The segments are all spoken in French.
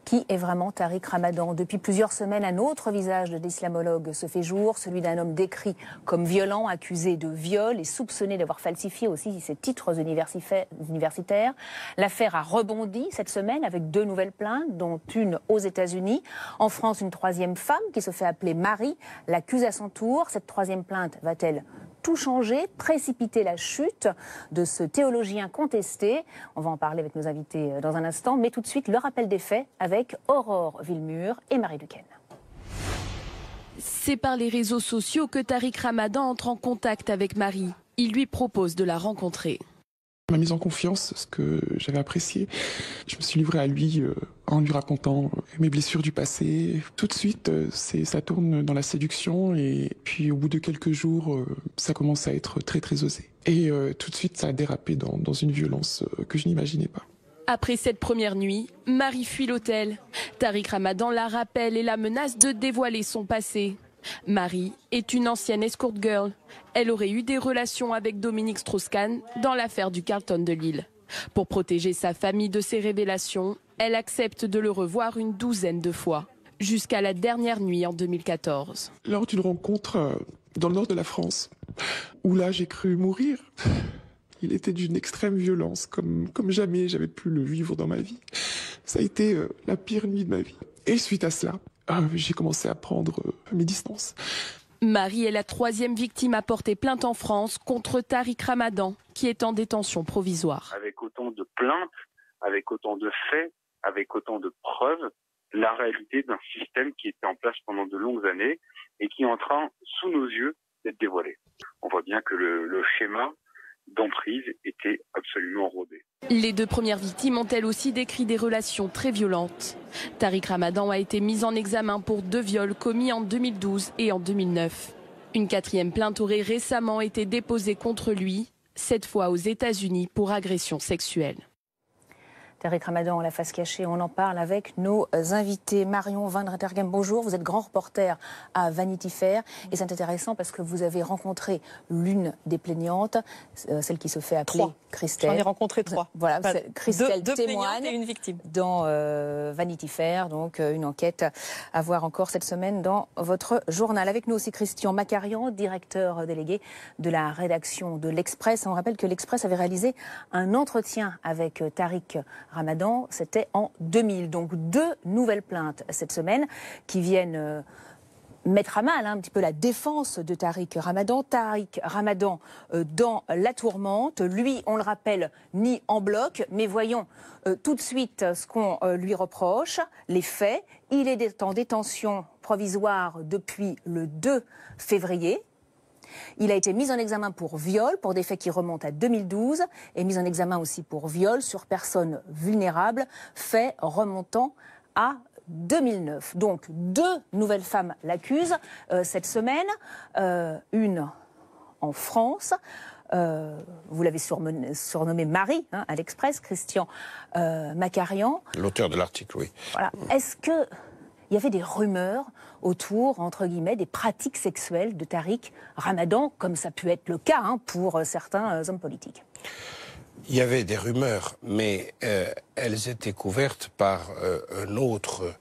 Qui est vraiment Tariq Ramadan? Depuis plusieurs semaines, un autre visage de l'islamologue se fait jour, celui d'un homme décrit comme violent, accusé de viol et soupçonné d'avoir falsifié aussi ses titres universitaires. L'affaire a rebondi cette semaine avec 2 nouvelles plaintes, dont une aux États-Unis. En France, une 3e femme qui se fait appeler Marie l'accuse à son tour. Cette 3e plainte va-t-elle tout changer, précipiter la chute de ce théologien contesté? On va en parler avec nos invités dans un instant, mais tout de suite le rappel des faits avec Aurore Villemur et Marie Duquesne. C'est par les réseaux sociaux que Tariq Ramadan entre en contact avec Marie. Il lui propose de la rencontrer. Ma mise en confiance, ce que j'avais apprécié, je me suis livré à lui en lui racontant mes blessures du passé. Tout de suite, ça tourne dans la séduction et puis au bout de quelques jours, ça commence à être très très osé. Et tout de suite, ça a dérapé dans une violence que je n'imaginais pas. Après cette première nuit, Marie fuit l'hôtel. Tariq Ramadan la rappelle et la menace de dévoiler son passé. Marie est une ancienne escort girl. Elle aurait eu des relations avec Dominique Strauss-Kahn dans l'affaire du Carlton de Lille. Pour protéger sa famille de ces révélations, elle accepte de le revoir une 12aine de fois, jusqu'à la dernière nuit en 2014. Lors d'une rencontre dans le nord de la France, où là j'ai cru mourir, il était d'une extrême violence, comme jamais j'avais pu le vivre dans ma vie. Ça a été la pire nuit de ma vie. Et suite à cela, j'ai commencé à prendre mes distances. Marie est la 3e victime à porter plainte en France contre Tariq Ramadan, qui est en détention provisoire. Avec autant de plaintes, avec autant de faits, avec autant de preuves, la réalité d'un système qui était en place pendant de longues années et qui est en train, sous nos yeux, d'être dévoilé. On voit bien que le schéma d'emprise était absolument rodé. Les 2 premières victimes ont elles aussi décrit des relations très violentes. Tariq Ramadan a été mis en examen pour 2 viols commis en 2012 et en 2009. Une 4e plainte aurait récemment été déposée contre lui, cette fois aux États-Unis pour agression sexuelle. Tariq Ramadan, la face cachée, on en parle avec nos invités. Marion Van Rettergem, bonjour. Vous êtes grand reporter à Vanity Fair. Et c'est intéressant parce que vous avez rencontré l'une des plaignantes, celle qui se fait appeler Christelle. J'en ai rencontré 3. Voilà, enfin, Christelle deux témoigne et une victime. Dans Vanity Fair, donc une enquête à voir encore cette semaine dans votre journal. Avec nous aussi Christian Macarian, directeur délégué de la rédaction de l'Express. On rappelle que l'Express avait réalisé un entretien avec Tariq Ramadan, c'était en 2000. Donc 2 nouvelles plaintes cette semaine qui viennent mettre à mal un petit peu la défense de Tariq Ramadan. Tariq Ramadan dans la tourmente. Lui, on le rappelle, nie en bloc. Mais voyons tout de suite ce qu'on lui reproche, les faits. Il est en détention provisoire depuis le 2 février. Il a été mis en examen pour viol, pour des faits qui remontent à 2012, et mis en examen aussi pour viol sur personnes vulnérables, faits remontant à 2009. Donc 2 nouvelles femmes l'accusent cette semaine, une en France. Vous l'avez surnommée Marie à l'Express, Christian Macarian. L'auteur de l'article, oui. Voilà. Est-ce que il y avait des rumeurs autour, entre guillemets, des pratiques sexuelles de Tariq Ramadan, comme ça a pu être le cas pour certains hommes politiques? Il y avait des rumeurs, mais elles étaient couvertes par un autre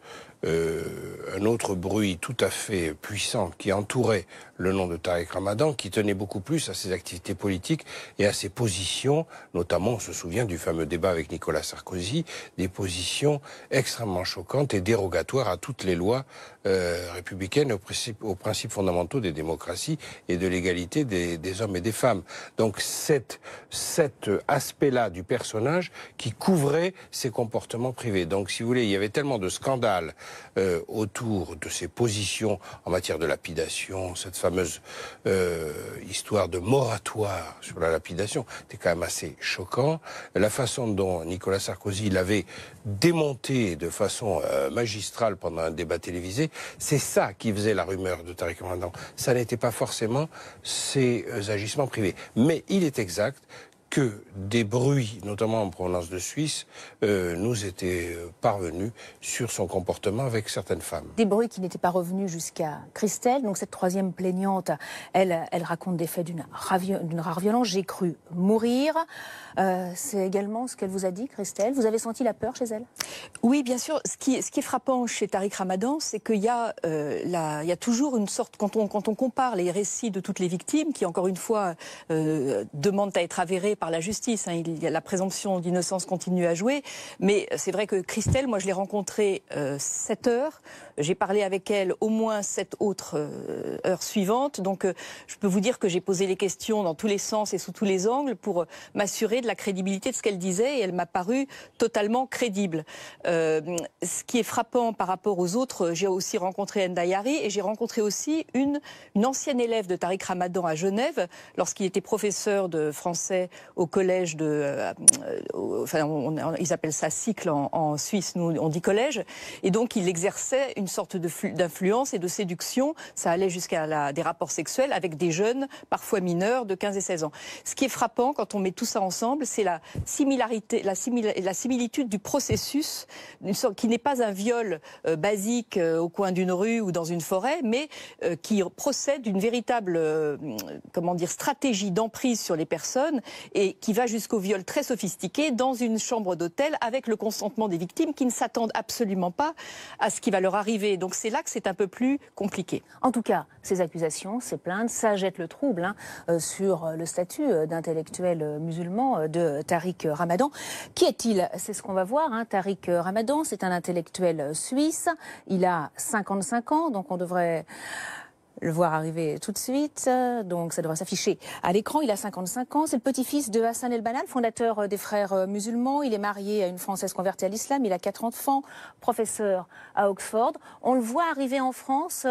bruit tout à fait puissant qui entourait le nom de Tariq Ramadan, qui tenait beaucoup plus à ses activités politiques et à ses positions, notamment, on se souvient du fameux débat avec Nicolas Sarkozy, des positions extrêmement choquantes et dérogatoires à toutes les lois républicaines, aux principes fondamentaux des démocraties et de l'égalité des hommes et des femmes. Donc cet aspect-là du personnage qui couvrait ses comportements privés. Donc si vous voulez, il y avait tellement de scandales autour de ses positions en matière de lapidation, cette fameuse histoire de moratoire sur la lapidation, c'était quand même assez choquant. La façon dont Nicolas Sarkozy l'avait démonté de façon magistrale pendant un débat télévisé, c'est ça qui faisait la rumeur de Tariq Ramadan. Ça n'était pas forcément ses agissements privés. Mais il est exact que des bruits, notamment en provenance de Suisse, nous étaient parvenus sur son comportement avec certaines femmes. Des bruits qui n'étaient pas revenus jusqu'à Christelle. Donc cette troisième plaignante, elle raconte des faits d'une rare violence. J'ai cru mourir. C'est également ce qu'elle vous a dit, Christelle. Vous avez senti la peur chez elle? Oui, bien sûr. Ce qui est frappant chez Tariq Ramadan, c'est qu'il y a toujours une sorte, quand on compare les récits de toutes les victimes, qui encore une fois demandent à être avérées par la justice, hein, la présomption d'innocence continue à jouer, mais c'est vrai que Christelle, moi je l'ai rencontrée 7 heures, j'ai parlé avec elle au moins 7 autres heures suivantes, donc je peux vous dire que j'ai posé les questions dans tous les sens et sous tous les angles pour m'assurer de la crédibilité de ce qu'elle disait, et elle m'a paru totalement crédible. Ce qui est frappant par rapport aux autres, j'ai aussi rencontré Enda Yari, et j'ai rencontré aussi une ancienne élève de Tariq Ramadan à Genève, lorsqu'il était professeur de français au collège ils appellent ça cycle en Suisse, nous on dit collège, et donc il exerçait une sorte d'influence et de séduction, ça allait jusqu'à des rapports sexuels avec des jeunes, parfois mineurs, de 15 et 16 ans. Ce qui est frappant quand on met tout ça ensemble, c'est la similitude du processus, qui n'est pas un viol basique au coin d'une rue ou dans une forêt, mais qui procède d'une véritable stratégie d'emprise sur les personnes, et qui va jusqu'au viol très sophistiqué dans une chambre d'hôtel avec le consentement des victimes qui ne s'attendent absolument pas à ce qui va leur arriver. Donc c'est là que c'est un peu plus compliqué. En tout cas, ces accusations, ces plaintes, ça jette le trouble sur le statut d'intellectuel musulman de Tariq Ramadan. Qui est-il? C'est ce qu'on va voir. Tariq Ramadan, c'est un intellectuel suisse. Il a 55 ans, donc on devrait le voir arriver tout de suite, donc ça devrait s'afficher à l'écran. Il a 55 ans, c'est le petit-fils de Hassan El-Banna, fondateur des Frères musulmans. Il est marié à une Française convertie à l'islam, il a 4 enfants, professeur à Oxford. On le voit arriver en France,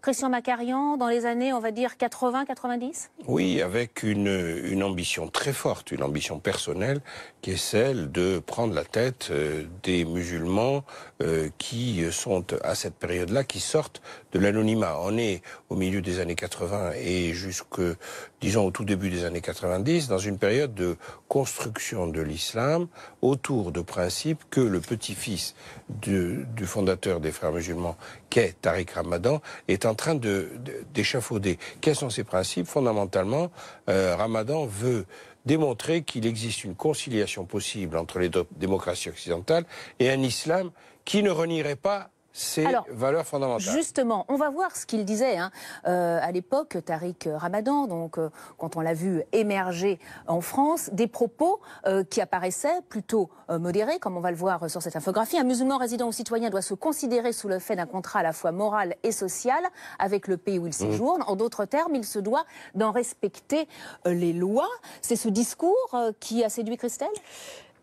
Christian Macarian, dans les années, on va dire, 80-90 ? Oui, avec une ambition très forte, une ambition personnelle, qui est celle de prendre la tête des musulmans qui sont, à cette période-là, qui sortent de l'anonymat. On est au milieu des années 80 et disons, au tout début des années 90, dans une période de construction de l'islam autour de principes que le petit-fils du fondateur des Frères musulmans, qu'est Tariq Ramadan, est en train d'échafauder. Quels sont ces principes? Fondamentalement, Ramadan veut démontrer qu'il existe une conciliation possible entre les démocraties occidentales et un islam qui ne renierait pas ces valeurs fondamentales. Justement, on va voir ce qu'il disait à l'époque, Tariq Ramadan, donc quand on l'a vu émerger en France, des propos qui apparaissaient plutôt modérés, comme on va le voir sur cette infographie. Un musulman résident ou citoyen doit se considérer sous le fait d'un contrat à la fois moral et social avec le pays où il séjourne. En d'autres termes, il se doit d'en respecter les lois. C'est ce discours qui a séduit Christelle ?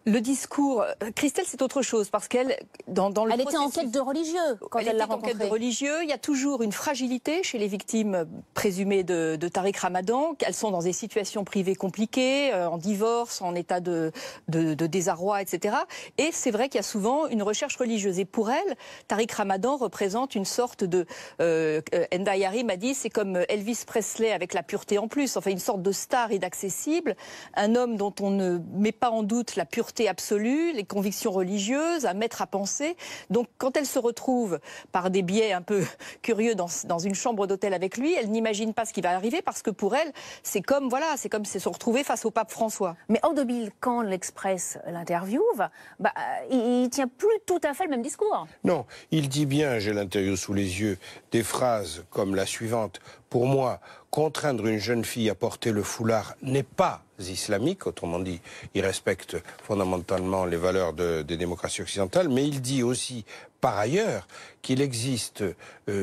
Le discours, Christelle, c'est autre chose, parce qu'elle, dans le elle était en quête de religieux quand elle l'a rencontré. En quête de religieux. Il y a toujours une fragilité chez les victimes présumées de Tariq Ramadan. Elles sont dans des situations privées compliquées, en divorce, en état de désarroi, etc. Et c'est vrai qu'il y a souvent une recherche religieuse. Et pour elle, Tariq Ramadan représente une sorte de... Enda Yari m'a dit, c'est comme Elvis Presley avec la pureté en plus. Enfin, une sorte de star inaccessible. Un homme dont on ne met pas en doute la pureté absolue, les convictions religieuses, un maître à penser. Donc quand elle se retrouve par des biais un peu curieux dans une chambre d'hôtel avec lui, elle n'imagine pas ce qui va arriver, parce que pour elle, c'est comme se retrouver face au pape François. Mais en 2000, quand l'Express l'interviewe, il tient plus tout à fait le même discours. Non, il dit bien, j'ai l'interview sous les yeux, des phrases comme la suivante: pour moi, contraindre une jeune fille à porter le foulard n'est pas islamique, autrement dit, il respecte fondamentalement les valeurs des démocraties occidentales, mais il dit aussi, par ailleurs, qu'il existe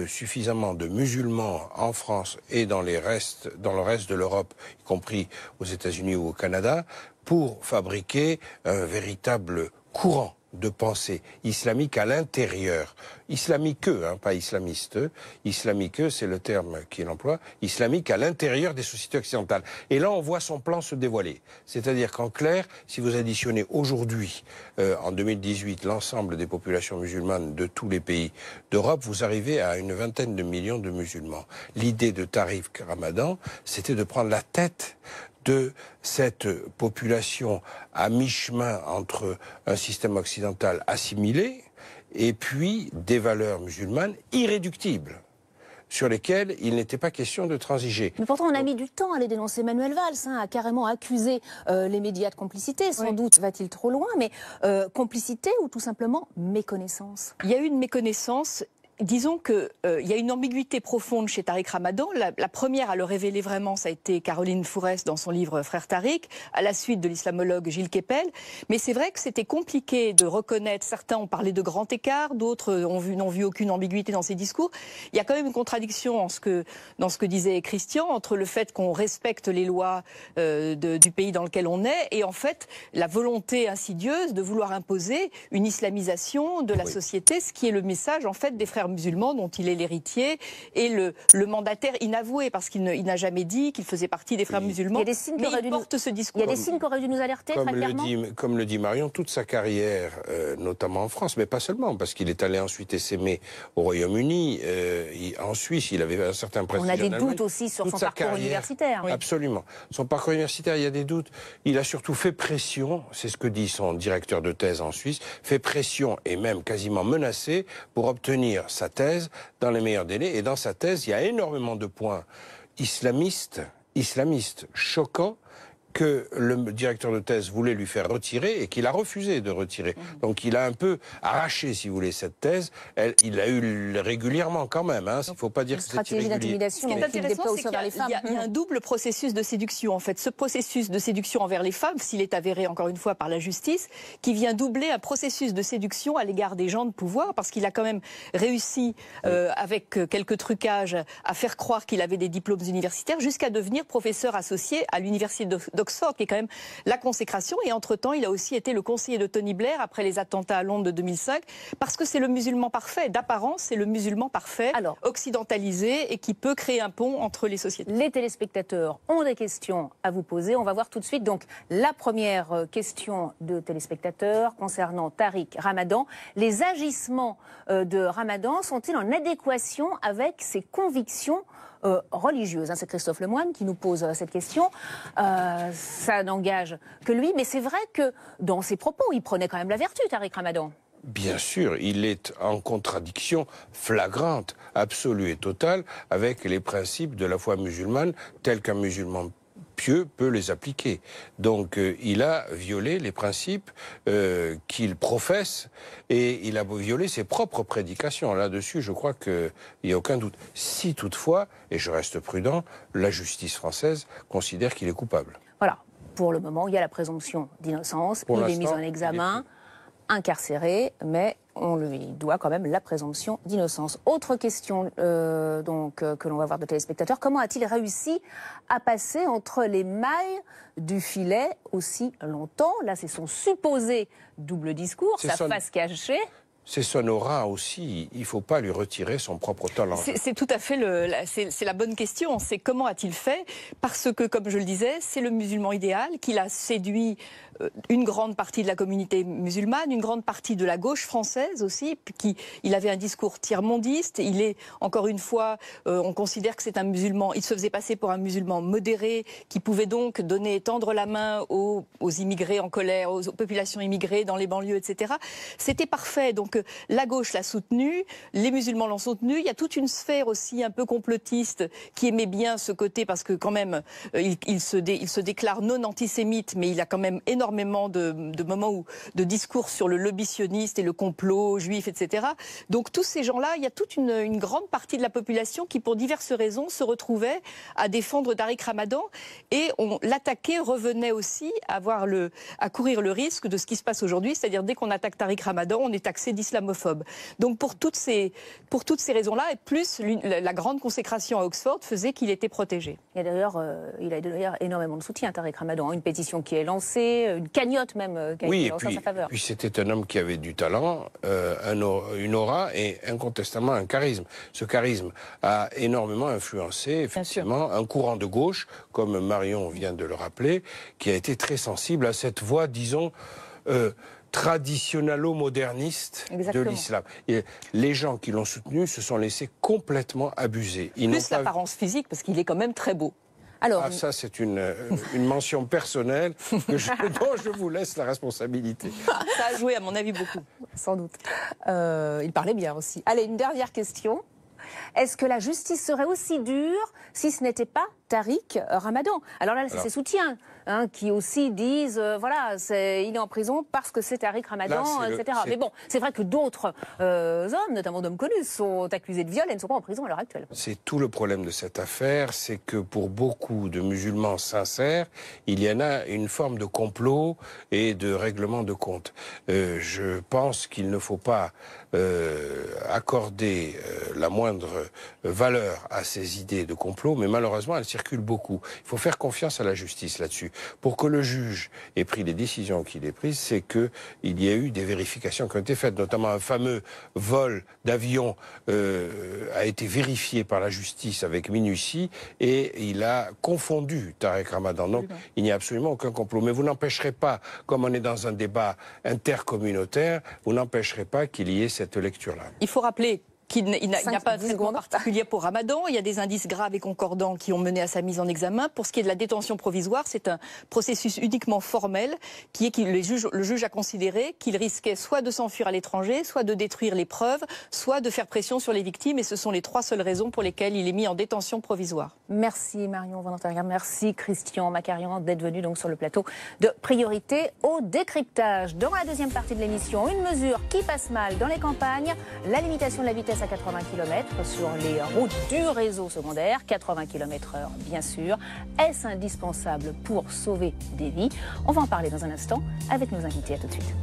suffisamment de musulmans en France et dans le reste de l'Europe, y compris aux États-Unis ou au Canada, pour fabriquer un véritable courant de pensée islamique à l'intérieur. Islamique, pas islamiste. Islamique, c'est le terme qu'il emploie. Islamique à l'intérieur des sociétés occidentales. Et là, on voit son plan se dévoiler. C'est-à-dire qu'en clair, si vous additionnez aujourd'hui, en 2018, l'ensemble des populations musulmanes de tous les pays d'Europe, vous arrivez à une vingtaine de millions de musulmans. L'idée de Tariq Ramadan, c'était de prendre la tête de cette population à mi-chemin entre un système occidental assimilé et puis des valeurs musulmanes irréductibles, sur lesquelles il n'était pas question de transiger. Mais pourtant, on a mis du temps à les dénoncer. Manuel Valls a carrément accusé les médias de complicité. Sans doute va-t-il trop loin, mais complicité ou tout simplement méconnaissance? Il y a eu une méconnaissance. Disons qu'il y a une ambiguïté profonde chez Tariq Ramadan. La première à le révéler vraiment, ça a été Caroline Fourest dans son livre Frère Tariq, à la suite de l'islamologue Gilles Kepel. Mais c'est vrai que c'était compliqué de reconnaître. Certains ont parlé de grand écart, d'autres n'ont vu aucune ambiguïté dans ses discours. Il y a quand même une contradiction dans ce que disait Christian, entre le fait qu'on respecte les lois du pays dans lequel on est et en fait la volonté insidieuse de vouloir imposer une islamisation de la société, ce qui est le message en fait des frères musulmans dont il est l'héritier et le mandataire inavoué, parce qu'il n'a jamais dit qu'il faisait partie des frères musulmans. Il y a des signes il porte ce discours. Il y a des signes qui auraient dû nous alerter très clairement. Comme le dit Marion, toute sa carrière, notamment en France, mais pas seulement, parce qu'il est allé ensuite essaimer au Royaume-Uni, en Suisse, il avait un certain prestige. On a des doutes aussi sur son parcours universitaire. Oui. Absolument. Son parcours universitaire, il y a des doutes. Il a surtout fait pression, c'est ce que dit son directeur de thèse en Suisse, fait pression et même quasiment menacé pour obtenir sa thèse dans les meilleurs délais. Et dans sa thèse, il y a énormément de points islamistes choquants que le directeur de thèse voulait lui faire retirer et qu'il a refusé de retirer. Donc il a un peu arraché, si vous voulez, cette thèse. Il l'a eu régulièrement quand même. Il ne faut pas dire que c'est irrégulier. D'intimidation. Ce qui est intéressant, c'est qu'il y a un double processus de séduction. En fait, ce processus de séduction envers les femmes, s'il est avéré encore une fois par la justice, qui vient doubler un processus de séduction à l'égard des gens de pouvoir, parce qu'il a quand même réussi, avec quelques trucages, à faire croire qu'il avait des diplômes universitaires, jusqu'à devenir professeur associé à l'université d'Oxford, qui est quand même la consécration. Et entre-temps, il a aussi été le conseiller de Tony Blair après les attentats à Londres de 2005, parce que c'est le musulman parfait. D'apparence, c'est le musulman parfait, occidentalisé, et qui peut créer un pont entre les sociétés. Les téléspectateurs ont des questions à vous poser. On va voir tout de suite donc la première question de téléspectateurs concernant Tariq Ramadan. Les agissements de Ramadan sont-ils en adéquation avec ses convictions religieuse? C'est Christophe Lemoine qui nous pose cette question. Ça n'engage que lui, mais c'est vrai que dans ses propos, il prenait quand même la vertu, Tariq Ramadan. Bien sûr, il est en contradiction flagrante, absolue et totale avec les principes de la foi musulmane tels qu'un musulman pieux peut les appliquer. Donc il a violé les principes qu'il professe et il a violé ses propres prédications. Là-dessus, je crois qu'il n'y a aucun doute. Si toutefois, et je reste prudent, la justice française considère qu'il est coupable. Voilà. Pour le moment, il y a la présomption d'innocence. Il est mis en examen, incarcéré, mais on lui doit quand même la présomption d'innocence. Autre question que l'on va voir de téléspectateurs. Comment a-t-il réussi à passer entre les mailles du filet aussi longtemps? Là, c'est son supposé double discours, sa face cachée. C'est son aura aussi. Il ne faut pas lui retirer son propre talent. C'est tout à fait c'est la bonne question. C'est comment a-t-il fait? Parce que, comme je le disais, c'est le musulman idéal, qu'il a séduit une grande partie de la communauté musulmane, une grande partie de la gauche française aussi. Il avait un discours tiers-mondiste. Il est, encore une fois, on considère que c'est un musulman. Il se faisait passer pour un musulman modéré, qui pouvait donc tendre la main aux immigrés en colère, aux populations immigrées dans les banlieues, etc. C'était parfait. Donc la gauche l'a soutenu, les musulmans l'ont soutenu. Il y a toute une sphère aussi un peu complotiste qui aimait bien ce côté, parce que quand même il se déclare non antisémite, mais il a quand même énormément de moments de discours sur le lobby sioniste et le complot juif, etc. Donc tous ces gens-là, il y a toute une grande partie de la population qui, pour diverses raisons, se retrouvait à défendre Tariq Ramadan, et l'attaquer revenait aussi à courir le risque de ce qui se passe aujourd'hui, c'est-à-dire dès qu'on attaque Tariq Ramadan, on est taxé islamophobe. Donc pour toutes ces raisons-là, et plus la grande consécration à Oxford faisait qu'il était protégé. Il a d'ailleurs énormément de soutien, Tariq Ramadan. Une pétition qui est lancée, une cagnotte même qui a été lancée en sa faveur. Puis c'était un homme qui avait du talent, une aura et incontestablement un charisme. Ce charisme a énormément influencé effectivement un courant de gauche, comme Marion vient de le rappeler, qui a été très sensible à cette voie, disons, traditionnalo-moderniste de l'islam. Et les gens qui l'ont soutenu se sont laissés complètement abuser. Plus l'apparence physique, parce qu'il est quand même très beau. Alors, ça, c'est une mention personnelle dont je vous laisse la responsabilité. Ça a joué, à mon avis, beaucoup. sans doute. Il parlait bien aussi. Allez, une dernière question. Est-ce que la justice serait aussi dure si ce n'était pas Tariq Ramadan? Alors là, c'est ses soutiens qui aussi disent, voilà, il est en prison parce que c'est Tariq Ramadan, etc. Mais bon, c'est vrai que d'autres hommes, notamment d'hommes connus, sont accusés de viol et ne sont pas en prison à l'heure actuelle. C'est tout le problème de cette affaire, c'est que pour beaucoup de musulmans sincères, il y en a une forme de complot et de règlement de compte. Je pense qu'il ne faut pas accorder la moindre valeur à ces idées de complot, mais malheureusement, elles circulent beaucoup. Il faut faire confiance à la justice là-dessus. Pour que le juge ait pris les décisions qu'il ait prises, c'est qu'il y a eu des vérifications qui ont été faites, notamment un fameux vol d'avion a été vérifié par la justice avec minutie et il a confondu Tariq Ramadan. Donc, il n'y a absolument aucun complot. Mais vous n'empêcherez pas, comme on est dans un débat intercommunautaire, vous n'empêcherez pas qu'il y ait cette lecture-là. Il faut rappeler qu'il n'y a pas de traitement particulier pour Ramadan. Il y a des indices graves et concordants qui ont mené à sa mise en examen. Pour ce qui est de la détention provisoire, c'est un processus uniquement formel qui est que le juge a considéré qu'il risquait soit de s'enfuir à l'étranger, soit de détruire les preuves, soit de faire pression sur les victimes. Et ce sont les trois seules raisons pour lesquelles il est mis en détention provisoire. Merci Marion Valentin, merci Christian Macarian d'être venu donc sur le plateau de Priorité au décryptage. Dans la deuxième partie de l'émission, une mesure qui passe mal dans les campagnes, la limitation de la vitesse à 80 km sur les routes du réseau secondaire, 80 km/h bien sûr. Est-ce indispensable pour sauver des vies? On va en parler dans un instant avec nos invités. À tout de suite.